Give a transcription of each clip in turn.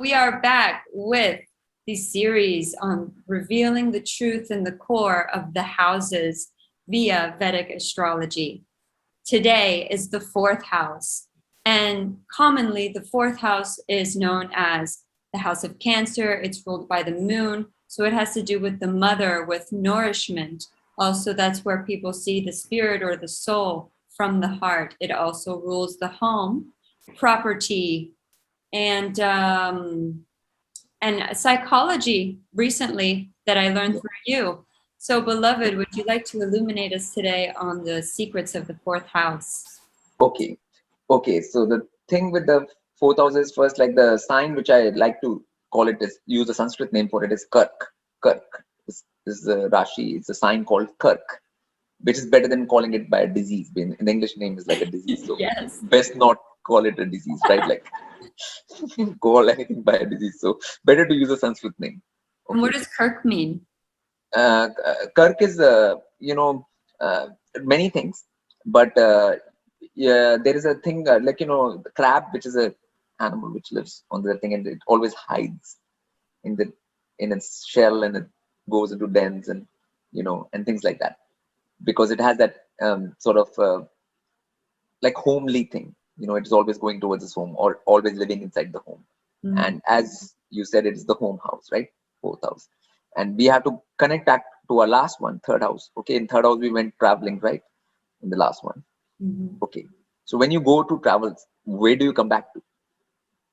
we are back with the series on revealing the truth and the core of the houses via Vedic astrology. Today is the fourth house, and commonly the fourth house is known as the house of Cancer. It's ruled by the moon, so it has to do with the mother, with nourishment. Also, that's where people see the spirit or the soul from the heart. It also rules the home, property, and psychology recently that I learned through you. So, beloved, would you like to illuminate us today on the secrets of the fourth house? Okay. So the thing with the fourth house is, first, like, the sign which I like to call it is, use the Sanskrit name for it, is Kirk. Kirk is the rashi. It's a sign called Kirk, which is better than calling it by a disease. In the English name is like a disease, so Yes. best not call it a disease, right? Like, call anything by a disease. So better to use a Sanskrit name. Okay. And what does Kirk mean? Kirk is, many things, but yeah, there is a thing, the crab, which is a animal which lives on the thing, and it always hides in its shell, and it goes into dens, and and things like that, because it has that sort of like homely thing. It is always going towards its home, or always living inside the home. Mm-hmm. And as you said, it's the home house, right? Fourth house. And we have to connect back to our last one, third house. Okay, in third house we went traveling, right? In the last one. Mm-hmm. Okay, so when you go to travels, where do you come back to?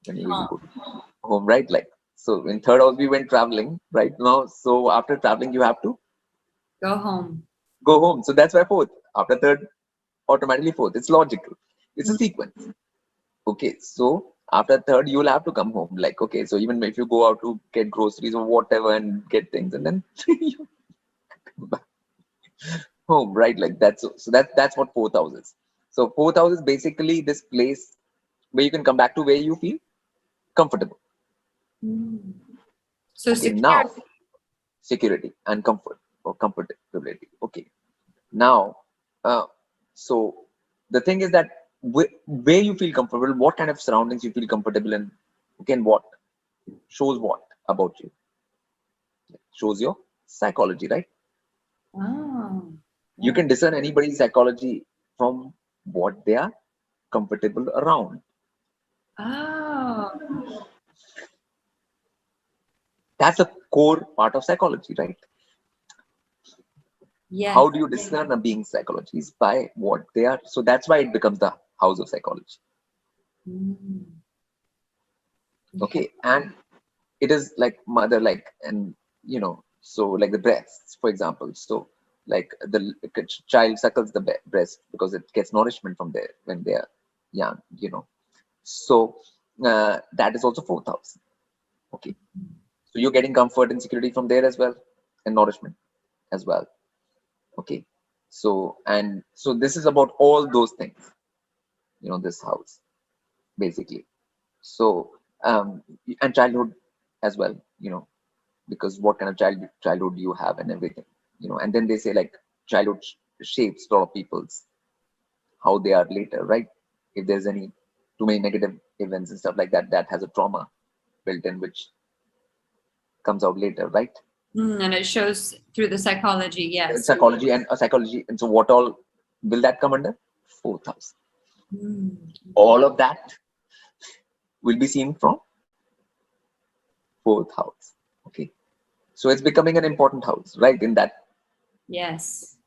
When you go to home, right? Like, so in third house we went traveling right now. So after traveling, you have to Go home. go home. So that's why fourth. After third, automatically fourth. It's logical. It's a sequence. Okay, so after third, you will have to come home. Like, okay, so even if you go out to get groceries or whatever and get things, and then you come back home, right? Like, that's that's what fourth house is. So fourth house is basically this place where you can come back to, where you feel comfortable. So Okay, security. now security and comfort, or comfortability. Okay, now so the thing is that where you feel comfortable, what kind of surroundings you feel comfortable in, again, what shows what about you? Shows your psychology, right? Oh, You yeah. can discern anybody's psychology from what they are comfortable around. Oh, That's a core part of psychology, right? yes. How do you discern a being's psychology? Is by what they are. So that's why it becomes the house of psychology. Mm. Okay, and it is like mother, like, and so like the breasts, for example. So like the child suckles the breast because it gets nourishment from there when they are young. So that is also fourth house. Okay, so you're getting comfort and security from there as well, and nourishment as well. Okay, so this is about all those things. This house basically. So and childhood as well. Because what kind of childhood you have and everything. And then they say, like, childhood shapes a lot of people's how they are later, right? If there's any too many negative events and stuff like that, that has a trauma built in, which comes out later, right? And it shows through the psychology, yes. Psychology, and so what all will that come under? Fourth house. All of that will be seen from fourth house. Okay, so it's becoming an important house, right? In that, yes,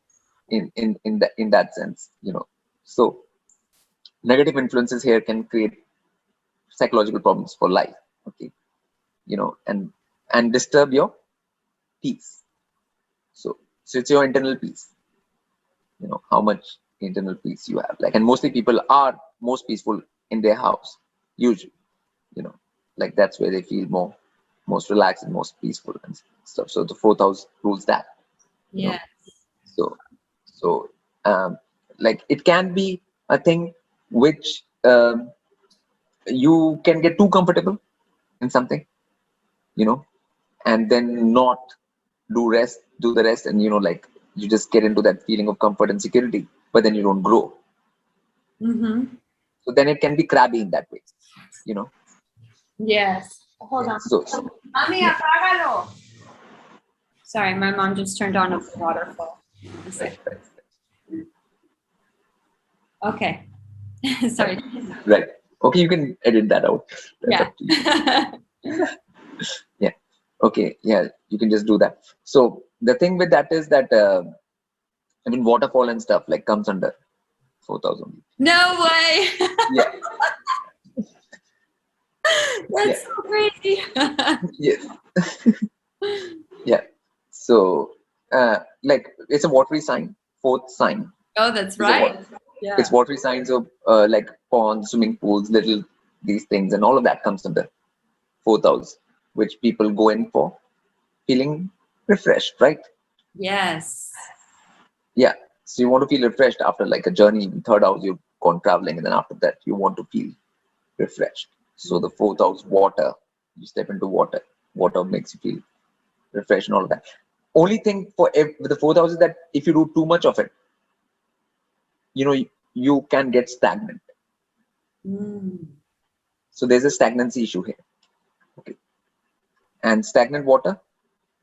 in that sense. So negative influences here can create psychological problems for life. Okay, and disturb your peace. So it's your internal peace. How much internal peace you have. Like, and mostly people are most peaceful in their house, usually. Like, that's where they feel most relaxed and most peaceful and stuff. So the fourth house rules that. yes. So like, it can be a thing which you can get too comfortable in something, and then not do the rest, and like, you just get into that feeling of comfort and security, but then you don't grow. Mm-hmm. So then it can be crabby in that way. Yes. Hold on. So Mami, yeah. apágalo. Sorry, my mom just turned on a waterfall. Right, right, Okay. Sorry. right. Okay, you can edit that out. That's up to you. Yeah. Yeah. Okay. Yeah, you can just do that. So the thing with that is that I mean, waterfall and stuff like comes under 4,000. No way. Yeah. That's Yeah. so crazy. Yes. Yeah. So like it's a watery sign, fourth sign Oh, that's is a right. water. It's Yeah. watery signs of like ponds, swimming pools, little these things, and all of that comes under fourth house, which people go in for feeling refreshed, right? Yes. Yeah. So you want to feel refreshed after like a journey. In third house, you've gone traveling, and then after that, you want to feel refreshed. So the fourth house, water, you step into water. Water makes you feel refreshed and all of that. Only thing with the fourth house is that if you do too much of it, you can get stagnant. Mm. So there's a stagnancy issue here. Okay. And stagnant water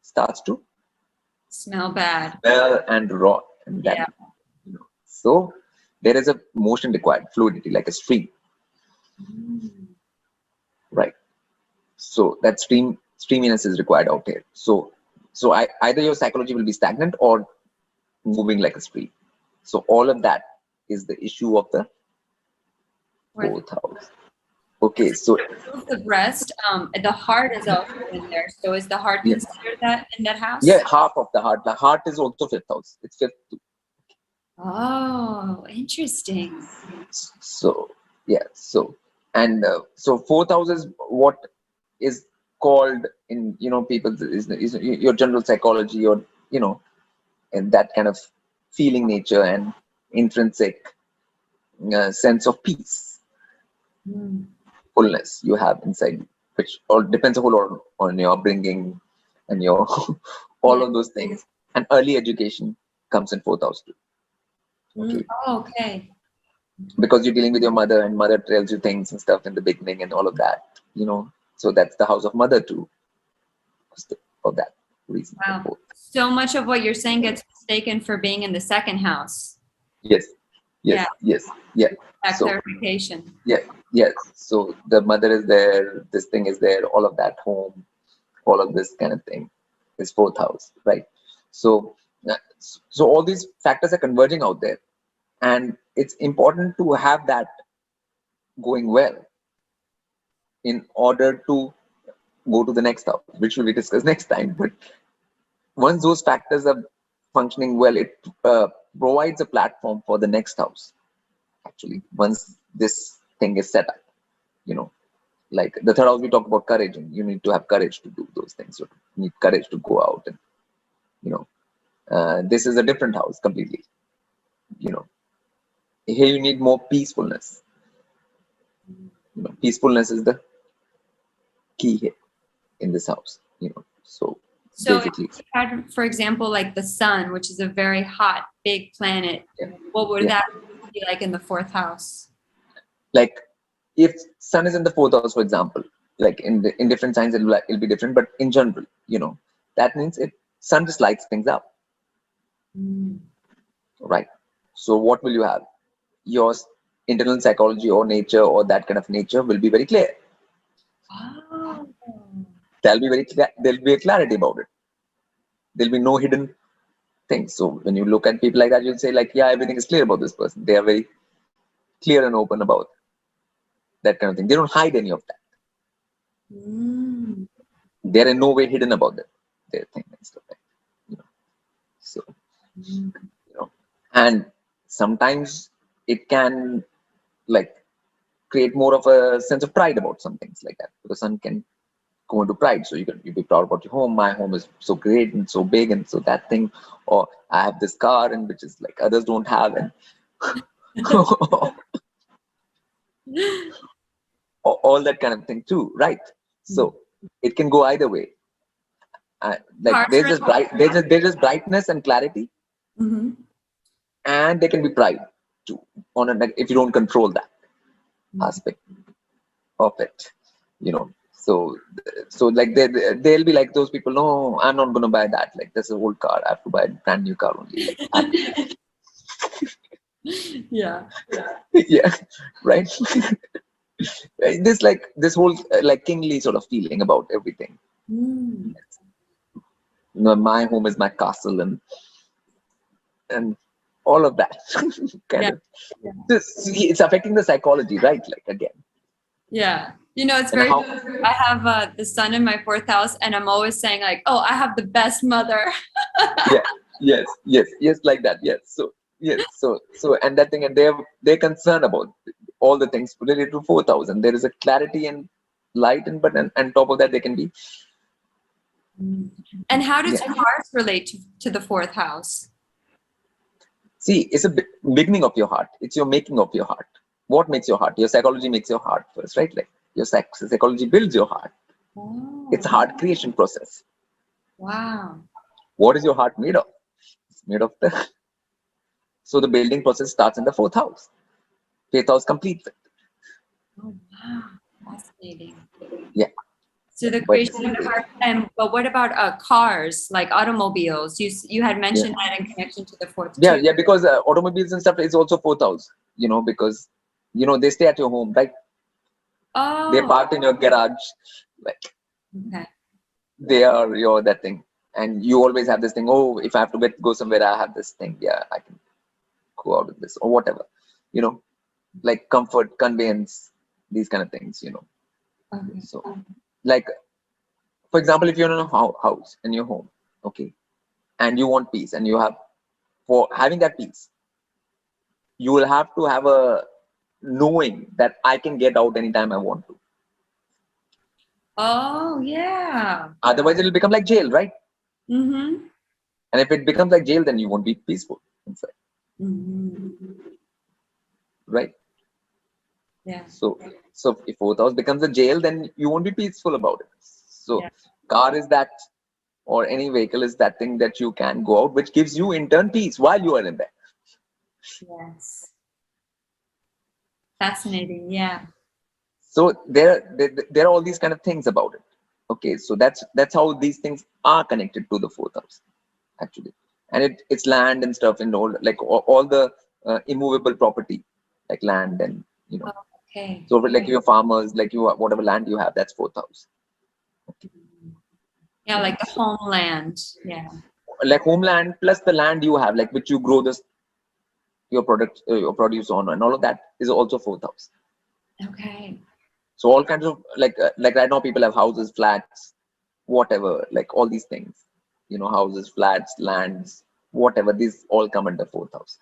starts to Smell bad. smell and rot and Yeah. damage. So there is a motion required, fluidity, like a stream, Mm. right? So that streaminess is required out here. So either your psychology will be stagnant or moving like a stream. So all of that is the issue of the fourth house. Okay, so The breast, the heart is also in there. So is the heart yeah, considered that in that house? yeah, half of the heart. The heart is also fifth house. It's fifth too. Oh, interesting. So yeah, so fourth house is what is called in people is your general psychology or and that kind of feeling nature and intrinsic sense of peace, Mm. fullness you have inside you, which all depends a whole lot on your upbringing and your all Yeah. of those things. And early education comes in fourth house too. Okay, Oh, okay. because you're dealing with your mother and mother tells you things and stuff in the beginning and all of that. So that's the house of mother too, for that reason. The Wow. fourth. So much of what you're saying gets mistaken for being in the second house. Yes, yes, Yeah. yes, yeah. That So clarification. yeah, yes. So the mother is there, this thing is there, all of that home, all of this kind of thing is fourth house, right? So so all these factors are converging out there, and it's important to have that going well in order to go to the next house, which will be discussed next time. But once those factors are functioning well, it provides a platform for the next house. Actually, once this thing is set up, you know, like the third house, we talk about courage, and you need to have courage to do those things. So you need courage to go out, and this is a different house completely. You know, here you need more peacefulness. Peacefulness is the key here in this house. So So if basically, you had, for example, like the sun, which is a very hot, big planet, yeah, what would yeah. that be like in the fourth house? Like if sun is in the fourth house, for example, like in different signs it'll be different, but in general, that means sun just lights things up, Mm. right? So what will you have? Your internal psychology or nature or that kind of nature will be very clear. Oh. There'll be a clarity about it. There'll be no hidden things. So when you look at people like that, you'll say like, yeah, everything is clear about this person. They are very clear and open about that kind of thing. They don't hide any of that. Mm. They're in no way hidden about their thing and stuff like that. So Mm. and sometimes it can like create more of a sense of pride about some things like that, because sun can go into pride. So you be proud about your home. My home is so great and so big and so that thing, or I have this car and which is like others don't have, and all that kind of thing too, right? So it can go either way. Like Cars are there's just brightness and clarity, Mhm. and there can be pride too like, if you don't control that aspect of it. So like they'll be like those people, no, I'm not gonna buy that, like that's an old car, I have to buy a brand new car only, like Yeah. yeah, right. This like this whole like kingly sort of feeling about everything. Mm. My home is my castle, and all of that kind Yeah. of it's affecting the psychology, right? Like again, Yeah. You know, it's and very how true. I have the sun in my fourth house, and I'm always saying, like, oh, I have the best mother. yeah, yes, like that, yes. So yes, so and that thing, and they're concerned about all the things related to 4,000. There is a clarity and light, and but and top of that they can be, Mm. And how does yeah. Mars relate to the fourth house? See, it's a beginning of your heart. It's your making of your heart. What makes your heart? Your psychology makes your heart first, right? Like your psychology builds your heart. It's a Oh, heart creation process. wow. What is your heart made of? It's made of the so the building process starts in the fourth house. Fifth house completes it. Oh, wow. Fascinating. Yeah. So the But creation of the heart. And but what about cars, like automobiles? You had yeah, mentioned that in connection to the fourth yeah, too. yeah, because automobiles and stuff is also fourth house, because they stay at your home, right? They Oh, parked in your garage, like okay. they are your that thing. And you always have this thing, oh, if I have to go somewhere, I have this thing. Yeah, I can go out with this or whatever, you know, like comfort, conveyance, these kind of things. Okay. So, like, for example, if you're in a house in your home, okay, and you want peace, and you have, for having that peace, you will have to have a knowing that I can get out anytime I want to. Oh, yeah. Otherwise, it'll become like jail, right? Mm-hmm. And if it becomes like jail, then you won't be peaceful inside, Mm-hmm. right? Yeah. So if fourth house becomes a jail, then you won't be peaceful about it. So Yeah. car is that, or any vehicle is that thing that you can go out, which gives you in turn peace while you are in there. Yes. Fascinating. Yeah. So there are all these kind of things about it. Okay, so that's how these things are connected to the fourth house actually, and it's land and stuff, and all the immovable property like land and Okay. so like your farmers, like you whatever land you have, that's fourth house. Yeah, like the So homeland. Yeah. like homeland plus the land you have, like which you grow this your product your produce on, and all of that is also fourth house. Okay. So all kinds of like right now people have houses, flats, whatever, like all these things, houses, flats, lands, whatever, these all come under fourth house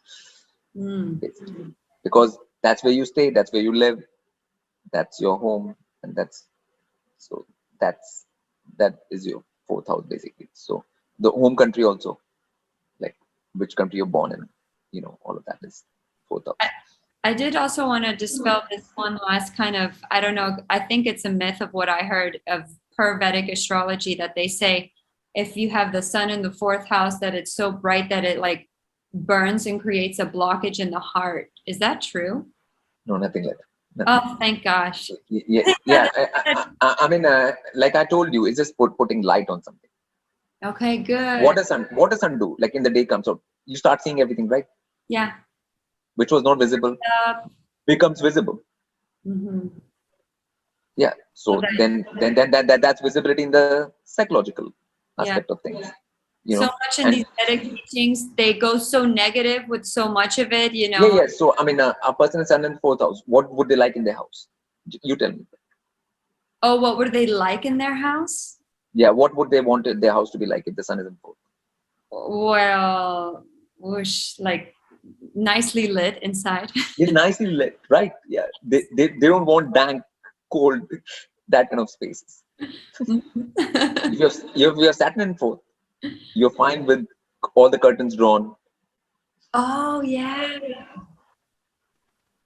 Mm. basically, because that's where you stay, that's where you live, that's your home, and so that's that is your fourth house basically. So the home country also, like which country you're born in, all of that is fourth I, house. I did also want to dispel this one last kind of, I don't know, I think it's a myth of what I heard of per Vedic astrology that they say if you have the sun in the fourth house, that it's so bright that it like burns and creates a blockage in the heart. Is that true? No, nothing like that. Nothing. Oh, thank gosh. Yeah, yeah. I mean, like I told you, it's just putting light on something. Okay, What good. does sun do? Like in the day comes out, you start seeing everything, right? Yeah. Which was not visible becomes visible. Mm-hmm. Yeah. So So that's visibility in the psychological yeah. aspect of things. So much in And these Vedic teachings, they go so negative with so much of it, yeah. So I mean, a person is sun in fourth house. What would they like in their house? You tell me. Oh, what were they like in their house? Yeah. What would they want their house to be like if the sun is in fourth? Well, whoosh, like nicely lit inside. It's nicely lit, right? Yeah. They don't want dank, cold, that kind of spaces. If you're Saturn in fourth, you're fine with all the curtains drawn. Oh, yeah.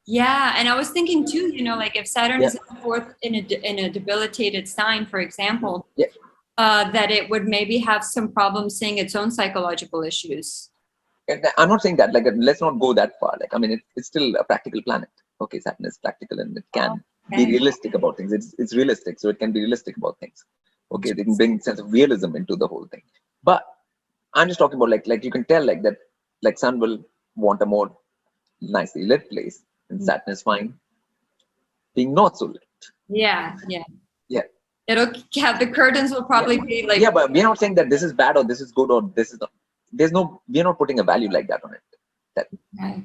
Yeah, and I was thinking too, like if Saturn Yeah. is in the fourth in a debilitated sign, for example, Yeah. that it would maybe have some problems seeing its own psychological issues. And I'm not saying that, like, let's not go that far. Like, I mean, it's still a practical planet. Okay, Saturn is practical and it can be realistic about things. It's realistic, so it can be realistic about things. Okay, they can bring sense of realism into the whole thing. But I'm just talking about like you can tell like that, like Sun will want a more nicely lit place, and Saturn is fine being not so lit. Yeah. Yeah. It'll have the curtains will probably be like. Yeah, but we're not saying that this is bad or this is good or this is not. We're not putting a value like that on it. That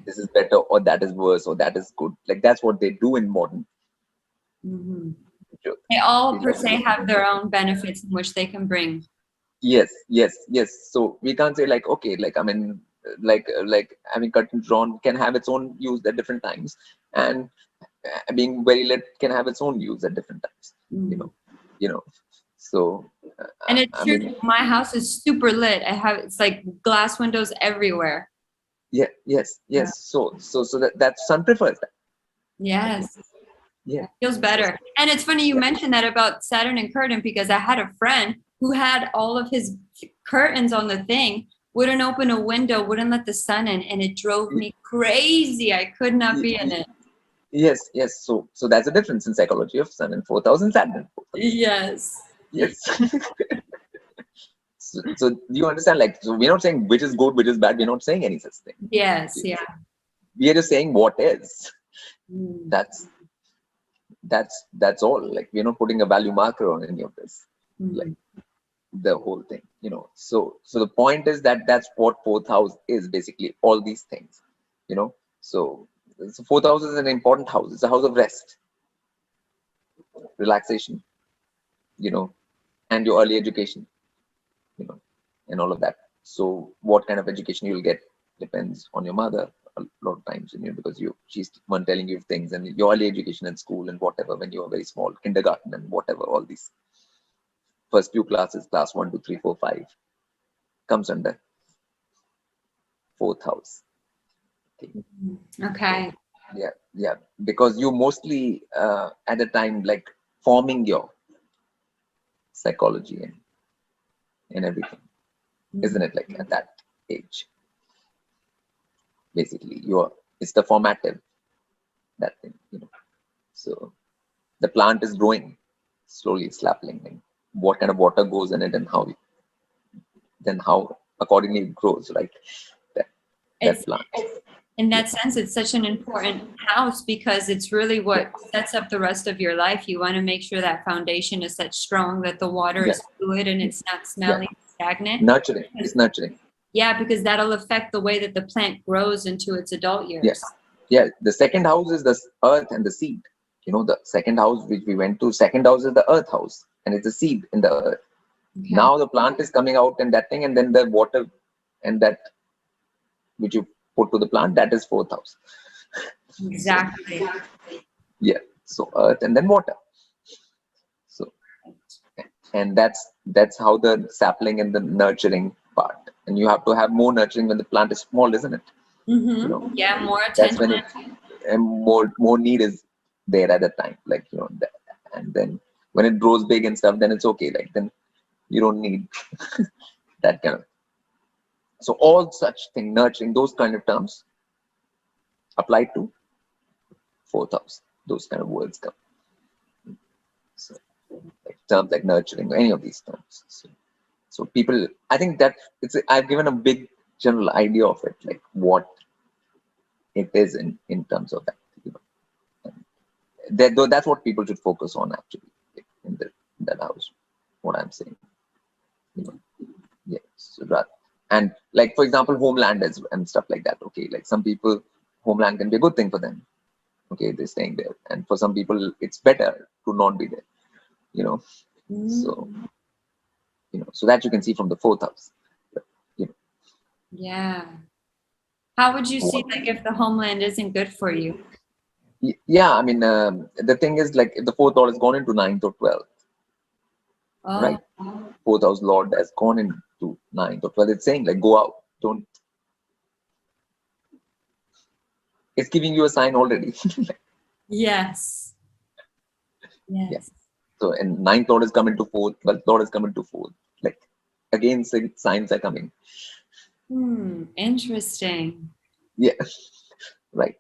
this is better or that is worse or that is good. Like that's what they do in modern. They all per se have their own benefits in which they can bring. Yes. So we can't say like, okay, like I mean, like having curtains drawn can have its own use at different times, and being very lit can have its own use at different times. You know. So. And it's true. My house is super lit. It's like glass windows everywhere. Yeah. Yes. So that Sun prefers that. Yes. Yeah. It feels better. And it's funny you mentioned that about Saturn and curtain, because I had a friend who had all of his curtains on the thing, wouldn't open a window, wouldn't let the sun in, and it drove me crazy. I could not be in it. Yes. So that's a difference in psychology of Sun and 4,000 Saturn. Yes. So you understand, like, so we're not saying which is good, which is bad. We're not saying any such thing. Yes. Yeah. We are just saying what is. That's all. Like, we're not putting a value marker on any of this. Like the whole thing, So the point is that that's what fourth house is, basically all these things, So fourth house is an important house. It's a house of rest, relaxation, and your early education, and all of that. So what kind of education you'll get depends on your mother a lot of times, because she's one telling you things, and your early education in school and whatever, when you are very small, kindergarten and whatever, all these first few classes, class 1, 2, 3, 4, 5, comes under fourth house. Okay. Yeah, because you mostly at the time like forming your psychology and everything, isn't it? Like at that age, basically it's the formative, that thing, So the plant is growing slowly, it's sapling, and what kind of water goes in it, and how accordingly it grows, right? That plant. In that sense, it's such an important house because it's really what sets up the rest of your life. You want to make sure that foundation is set strong, that the water is fluid and it's not smelly, stagnant. Nurturing. It's nurturing. Yeah, because that'll affect the way that the plant grows into its adult years. Yes. Yeah. The second house is the earth and the seed. The second house which we went to, second house is the earth house, and it's the seed in the earth. Okay. Now the plant is coming out and that thing, and then the water and that which you put to the plant, that is fourth house. Exactly. So earth and then water. So, and that's how the sapling and the nurturing part. And you have to have more nurturing when the plant is small, isn't it? Yeah, more attention. That's when and more need is there at that time, like and then when it grows big and stuff, then it's okay. Like then you don't need that kind of. So all such thing, nurturing, those kind of terms apply to fourth house. Those kind of words come. So, like terms like nurturing, any of these terms. So people, I think that I've given a big general idea of it, like what it is in terms of that. That's what people should focus on actually in that house. What I'm saying. So rather. And like, for example, homeland and stuff like that. Okay, like some people, homeland can be a good thing for them. Okay, they're staying there. And for some people, it's better to not be there. So, so that you can see from the fourth house. Yeah. How would you see, like, if the homeland isn't good for you? Yeah, I mean, the thing is, like, if the fourth lord has gone into 9th or 12th, right? Fourth house lord has gone into 9th or 12th. It's saying, like, go out. Don't. It's giving you a sign already. Yes. Yeah. So, and 9th lord is coming to 4th, 12th lord is coming to 4th. Like, again, signs are coming. Interesting. Yeah. Right.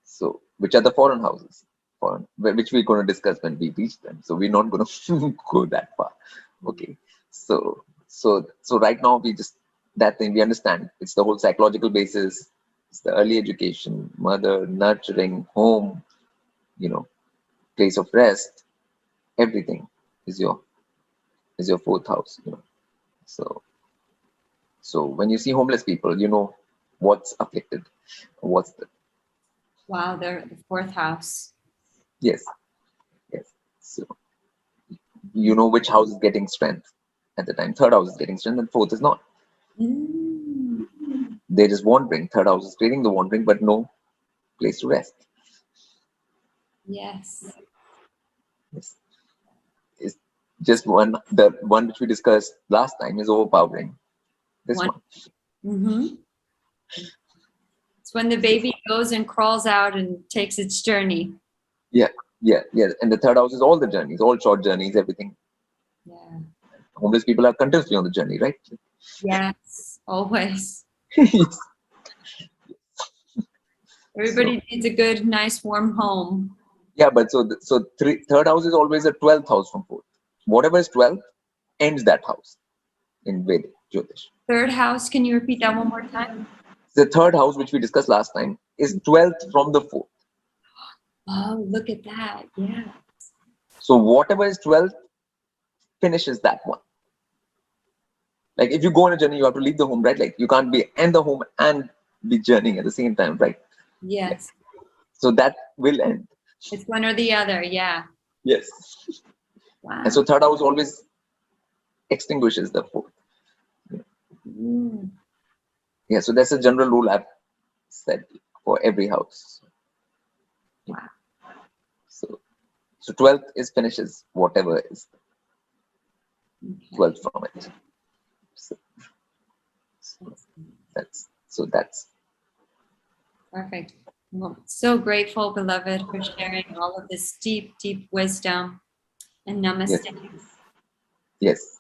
So, which are the foreign houses? for which we're going to discuss when we reach them. So we're not going to go that far. Okay. So right now we just that thing we understand. It's the whole psychological basis. It's the early education, mother, nurturing, home, place of rest. Everything is your fourth house. So when you see homeless people, you know what's afflicted, what's the Wow, they're the fourth house. yes, yes. So you know which house is getting strength at the time. Third house is getting strength, and fourth is not. Mm. They're just wandering. Third house is creating the wandering, but no place to rest. Yes. Yes. It's just the one which we discussed last time is overpowering. This one. Mm-hmm. It's when the baby goes and crawls out and takes its journey. Yeah. And the third house is all the journeys, all short journeys, everything. Yeah. Homeless people are continuously on the journey, right? Yes, always. Yes. Everybody needs a good, nice, warm home. Yeah, but third house is always a 12th house from fourth. Whatever is 12th ends that house in Vedic Jyotish. Third house, can you repeat that one more time? The third house, which we discussed last time, is 12th from the fourth. Oh, look at that. Yeah. So whatever is 12th finishes that one. Like if you go on a journey, you have to leave the home, right? Like you can't be in the home and be journeying at the same time, right? Yes. So that will end. It's one or the other. Yeah. Yes. Wow. And so third house always extinguishes the fourth. Mm. Yeah, so that's a general rule I've said for every house. Wow. So 12th is finishes whatever is Okay. 12th from it. So that's Perfect. Well, so grateful, beloved, for sharing all of this deep, deep wisdom. And namaste. yes.